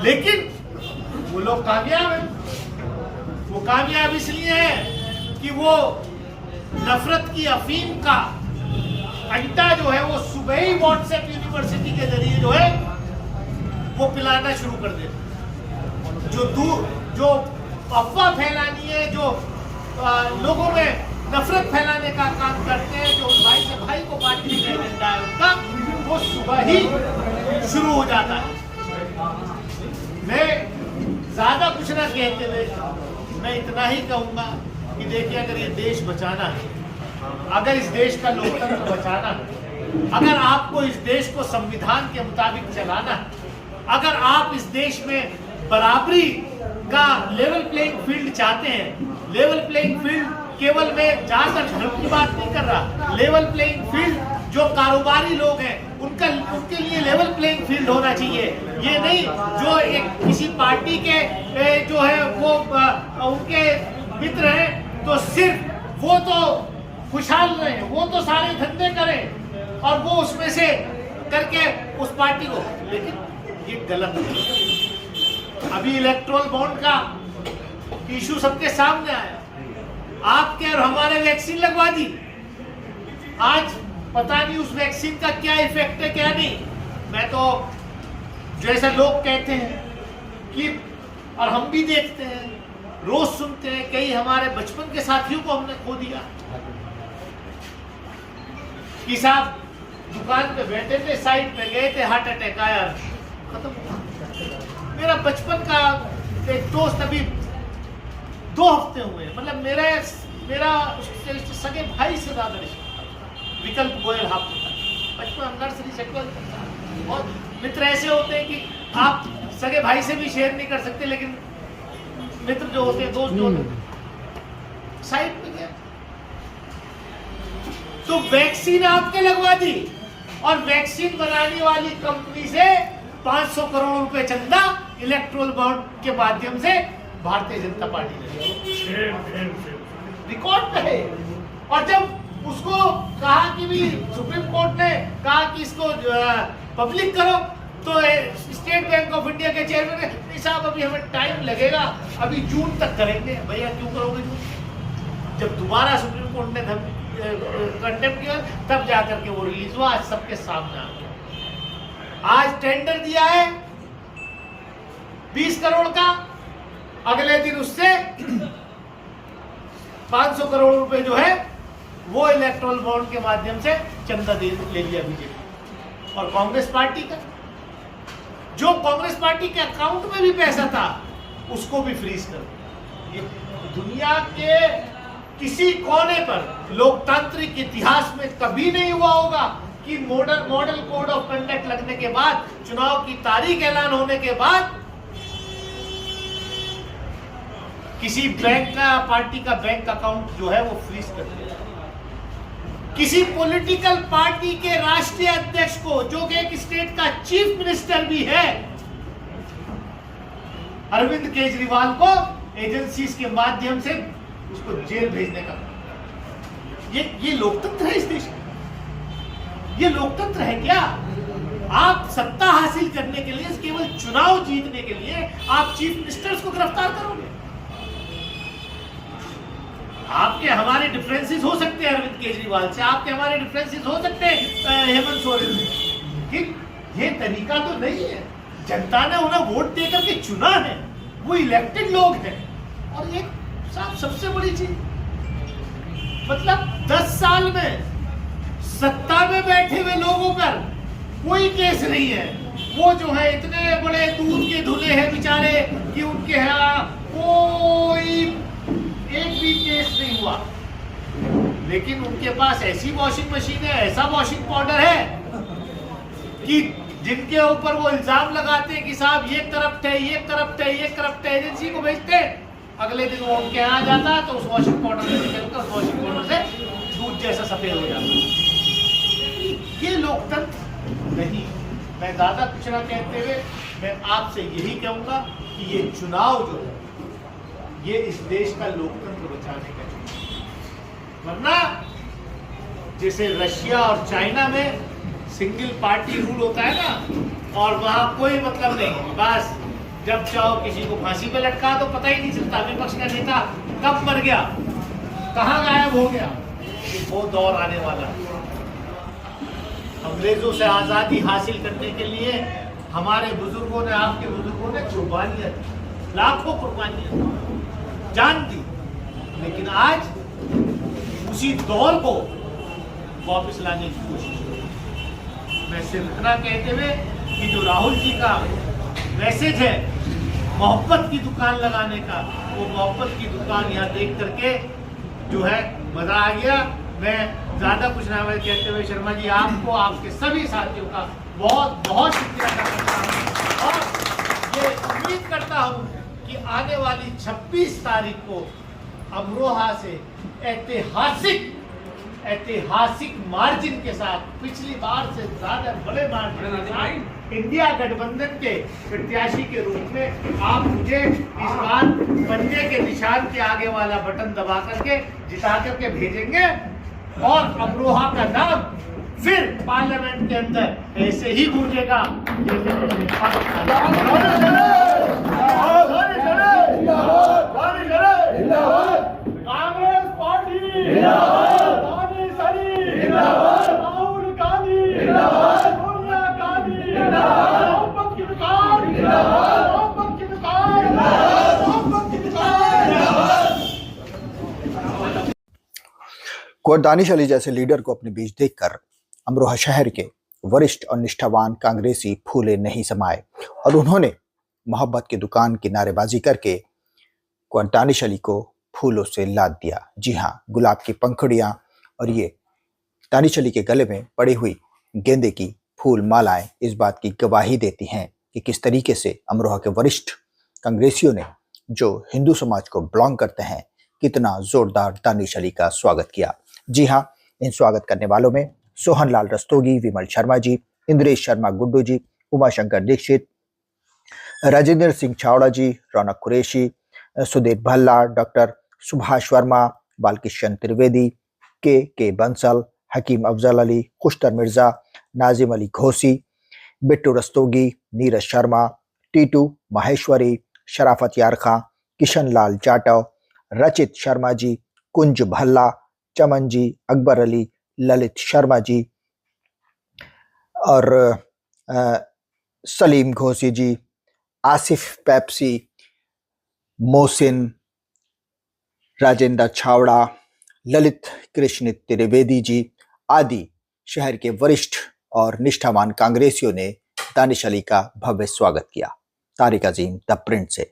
लेकिन वो लोग कामयाब हैं। वो कामयाब इसलिए है कि वो नफरत की अफीम का अड्डा जो है वो सुबह ही व्हाट्सएप यूनिवर्सिटी के जरिए जो है वो पिलाना शुरू कर देते। जो अफवाह फैलानी है, जो लोगों में नफरत फैलाने का काम करते हैं, जो भाई से भाई को बांटने का एजेंडा है उनका, वो सुबह ही शुरू हो जाता है। मैं ज्यादा कुछ ना कहते हुए मैं इतना ही कहूंगा कि देखिए, अगर ये देश बचाना है, अगर इस देश का लोकतंत्र बचाना है, अगर आपको इस देश को संविधान के मुताबिक चलाना है, अगर आप इस देश में बराबरी का लेवल प्लेइंग फील्ड चाहते हैं, लेवल प्लेइंग फील्ड केवल मैं जहां तक धर्म की बात नहीं कर रहा, लेवल प्लेइंग फील्ड जो कारोबारी लोग हैं उनके लिए लेवल प्लेइंग फील्ड होना चाहिए। ये नहीं जो एक किसी पार्टी के जो है वो उनके मित्र हैं तो सिर्फ वो तो खुशहाल रहे, वो तो सारे धंधे करें और वो उसमें से करके उस पार्टी को, लेकिन ये गलत है। अभी इलेक्ट्रोल बॉन्ड का इशू सबके सामने आया, आपके और हमारे वैक्सीन लगवा दी, आज पता नहीं उस वैक्सीन का क्या इफेक्ट है क्या नहीं। मैं तो जैसे लोग कहते हैं कि, और हम भी देखते हैं, रोज सुनते हैं, कई हमारे बचपन के साथियों को हमने खो दिया कि साहब दुकान पे बैठे थे, साइड पे गए थे, हार्ट अटैक आया, खत्म हुआ। मेरा बचपन का एक दोस्त अभी 2 हफ्ते हुए, मतलब मेरा उसके सगे भाई से ज्यादा रिश्ता, विकल्प गोयल हाफ बचपन नर्सरी से 12 और मित्र ऐसे होते हैं कि आप सगे भाई से भी शेयर नहीं कर सकते, लेकिन मित्र जो होते हैं, दोस्त जो होते हैं, साइड पे गया तो वैक्सीन आपके लगवा दी और वैक्सीन बनाने वाली कंपनी से 500 करोड़ रुपए चंदा इलेक्ट्रोल बॉन्ड के माध्यम से भारतीय जनता पार्टी ने रिकॉर्ड पे है। और जब उसको कहा कि भी सुप्रीम कोर्ट ने कहा कि इसको पब्लिक करो, तो स्टेट बैंक ऑफ इंडिया के चेयरमैन ने, नहीं साहब अभी हमें टाइम लगेगा, अभी जून तक करेंगे। भैया क्यों करोगे जून? जब दोबारा सुप्रीम कोर्ट ने कंटेम्प्ट किया तब जाकर के वो रिलीज हुआ, आज सबके सामने आ गया। आज टेंडर दिया है 20 करोड़ का, अगले दिन उससे 500 करोड़ रुपए जो है वो इलेक्ट्रोल बॉन्ड के माध्यम से चंदा ले लिया बीजेपी और कांग्रेस पार्टी का। जो कांग्रेस पार्टी के अकाउंट में भी पैसा था उसको भी फ्रीज कर दिया। दुनिया के किसी कोने पर लोकतांत्रिक इतिहास में कभी नहीं हुआ होगा कि मॉडल कोड ऑफ कंडक्ट लगने के बाद, चुनाव की तारीख ऐलान होने के बाद किसी बैंक का, पार्टी का बैंक अकाउंट जो है वो फ्रीज कर दिया। किसी पॉलिटिकल पार्टी के राष्ट्रीय अध्यक्ष को, जो कि एक स्टेट का चीफ मिनिस्टर भी है, अरविंद केजरीवाल को एजेंसीज के माध्यम से उसको जेल भेजने का, ये लोकतंत्र है इस देश में? ये लोकतंत्र है क्या? आप सत्ता हासिल करने के लिए, केवल चुनाव जीतने के लिए आप चीफ मिनिस्टर्स को गिरफ्तार करोगे? आपके हमारे डिफरेंसेस हो सकते हैं अरविंद केजरीवाल से, आपके हमारे डिफरेंसेस हो सकते हैं हेमंत सोरेन से, लेकिन ये तरीका तो नहीं है। जनता ने उन्हें वोट देकर के चुना है, वो इलेक्टेड लोग हैं। और ये सबसे बड़ी चीज, मतलब 10 साल में सत्ता में बैठे हुए लोगों पर कोई केस नहीं है। वो जो है इतने बड़े दूध के धुले हैं बेचारे कि उनके यहाँ कोई एक भी केस नहीं हुआ, लेकिन उनके पास ऐसी वॉशिंग मशीन है, ऐसा वॉशिंग पाउडर है कि जिनके ऊपर वो इल्जाम लगाते हैं कि साहब ये करप्ट है, ये करप्ट है, ये करप्ट है, एजेंसी को भेजते हैं, अगले दिन वो उनके यहाँ जाता है तो उस वॉशिंग पाउडर से निकलकर उस वॉशिंग पाउडर से दूध जैसा सफेद हो जाता है। ये लोकतंत्र नहीं। मैं ज्यादा कुछ ना कहते हुए मैं आपसे यही कहूंगा कि ये चुनाव जो है ये इस देश का लोकतंत्र बचाने का चुनाव, वरना जैसे रशिया और चाइना में सिंगल पार्टी रूल होता है ना, और वहां कोई मतलब नहीं, बस जब चाहो किसी को फांसी पे लटका दो, पता ही नहीं चलता विपक्ष का नेता कब मर गया, कहाँ गायब हो गया। वो दौर आने वाला। अंग्रेजों से आजादी हासिल करने के लिए हमारे बुजुर्गों ने, आपके बुजुर्गों ने कुर्बानियां दी, लाखों कुर्बानियां दी, जान दी। लेकिन आज उसी दौर को वापस लाने की कोशिश हो रही है। मैं सिर्फ इतना कहते हुए कि जो राहुल जी का मैसेज है मोहब्बत की दुकान लगाने का, वो मोहब्बत की दुकान यहाँ देख करके जो है मजा आ गया। मैं ज्यादा कुछ ना कहते हुए शर्मा जी आपको, आपके सभी साथियों का बहुत बहुत शुक्रिया करता हूँ और ये उम्मीद करता हूँ कि आने वाली 26 तारीख को अमरोहा से ऐतिहासिक मार्जिन के साथ, पिछली बार से ज्यादा बड़े मार्जिन के साथ इंडिया गठबंधन के प्रत्याशी के रूप में आप मुझे इस बार पंजे के निशान के आगे वाला बटन दबा करके जिता करके भेजेंगे और अमरोहा का नाम फिर पार्लियामेंट के अंदर ऐसे ही गूंजेगा। कांग्रेस पार्टी राहुल गांधी, सोनिया गांधी, मोहब्बत की दुकान, मोहब्बत की दुकान, मोहब्बत की दुकान। कुंवर दानिश अली जैसे लीडर को अपने बीच देखकर अमरोहा शहर के वरिष्ठ और निष्ठावान कांग्रेसी फूले नहीं समाये और उन्होंने मोहब्बत की दुकान की नारेबाजी करके कुंवर दानिश अली को फूलों से लाद दिया। जी हाँ, गुलाब की पंखुड़ियां और ये दानिश अली के गले में पड़ी हुई गेंदे की फूल मालाएं इस बात की गवाही देती हैं कि किस तरीके से अमरोहा के वरिष्ठ कांग्रेसियों ने, जो हिंदू समाज को बिलोंग करते हैं, कितना जोरदार दानिश अली का स्वागत किया। जी हाँ, इन स्वागत करने वालों में सोहन लाल रस्तोगी, विमल शर्मा जी, इंद्रेश शर्मा गुड्डू जी, उमाशंकर दीक्षित, राजेंद्र सिंह छावड़ा जी, रौनक कुरैशी, सुदेव भल्ला, डॉक्टर सुभाष वर्मा, बालकिशन त्रिवेदी, के बंसल, हकीम अफजल अली, खुशतर मिर्जा, नाजिम अली घोसी, बिट्टू रस्तोगी, नीरज शर्मा, टीटू माहेश्वरी, शराफत यार खां, किशन लाल जाटव, रचित शर्मा जी, कुंज भल्ला, चमन जी, अकबर अली, ललित शर्मा जी और सलीम घोसी जी, आसिफ पेप्सी, मोहसिन, राजेंद्र छावड़ा, ललित कृष्ण त्रिवेदी जी आदि शहर के वरिष्ठ और निष्ठावान कांग्रेसियों ने दानिश अली का भव्य स्वागत किया। तारिक अजीम द प्रिंट से।